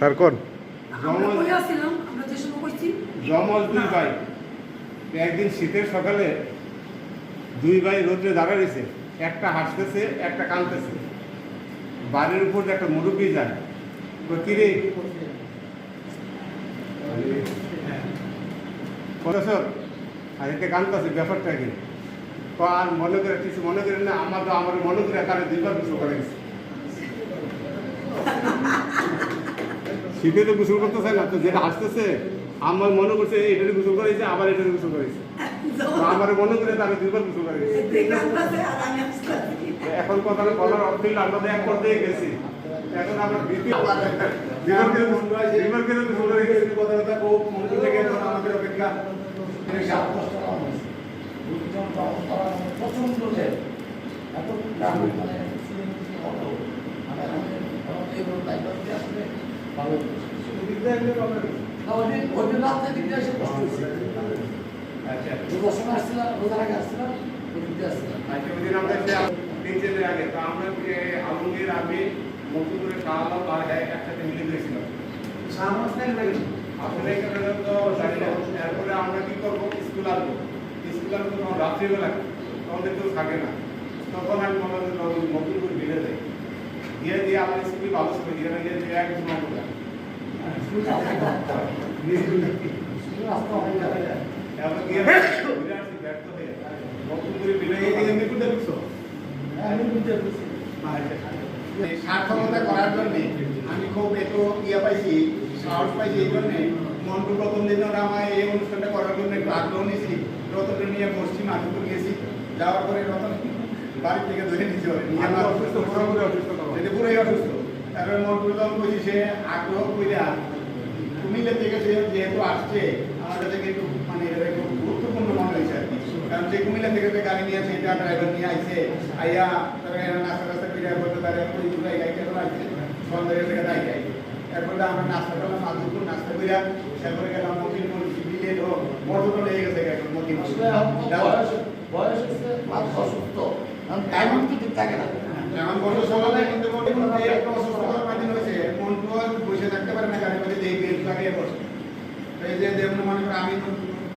Sir কোন জমজ দুই ভাই একদিন শীতের সকালে দুই ভাই রোদ্রে দাঁড়া রয়েছে, একটা হাসতেছে একটা কাঁদতেছে। বাড়ির উপর একটা মুরব্বী যায়, কিরে আর এটা কাঁদতেছে, ব্যাপারটা কি? তো আর মনে করে কিছু মনে করেন না, আমার মনে করে কারে দুইবার গোসল করে গেছে। শীতে তো গোসল করতেছে না, তো যেটা হাসতেছে আমার মনে করছে এটারে গোসল করেছে, আবার এটারে গোসল করেছে, আমার মনে করে তারা দুইবার গোসল করে গেছে। এখন কথা বলার অর্থ হইল আমরা তো এক পর্যায়ে গেছি, এখন আমরা আমাদের অপেক্ষা আলমগীর আমি মজুদুরের খাওয়া আর একসাথে মিলে গেছিলাম। আসলে এরপরে আমরা কি করবো, স্কুল আসবো তখন রাত্রিবেলা, আমাদের কেউ থাকে না, তখন আমি মজুদুর মিলে যাই, দিয়ে আমার স্কুলে ভালো ছিল, দিয়ে এক সময় করলাম সার্থকতা করার জন্য আমি খুব একটু পাইছি, সাহস পাইছি। এই জন্যে মন্টু প্রথম দিন আমার এই অনুষ্ঠানটা করার জন্য একটু আগ্রহ নিয়েছি। রতনকে নিয়ে বসছি, মাধুপুর গেছি, যাওয়ার পরে রতন বাড়ি থেকে ধরে নিতে হবে, পুরোই অসুস্থ। তারপরে মন্টু যখন বলছি, সে আগ্রহ কইরা কুমিল্লা থেকে যেহেতু আসছে, আমার কাছে কিন্তু মানে খুব গুরুত্বপূর্ণ মনে হয়েছে আর কি। কারণ যে কুমিল্লা থেকে যে গাড়ি নিয়ে আসে, এটা ড্রাইভার নিয়ে আসছে, আইয়া তারপরে নাস্তা টাস্তা করে করতে তারা আসছে সন্ধ্যা থেকে তাই যাই। এরপরে আমরা নাস্তা করলাম, মাধুপুর নাস্তা করিয়া তারপরে গেলাম মতিনপুর বিলে, বড় লেগে গেছে এখন মতিনপুর বয়স হচ্ছে অসুস্থ, টাইম তো ঠিক থাকে না। যেমন বছর সকালে কিন্তু একটা অসুস্থতার মাধ্যম হয়েছে, মন্টু বসে থাকতে পারে না, গাড়ি মধ্যে এই বেল্ট লাগিয়ে বসে। এই যে যেমন মনে করেন আমি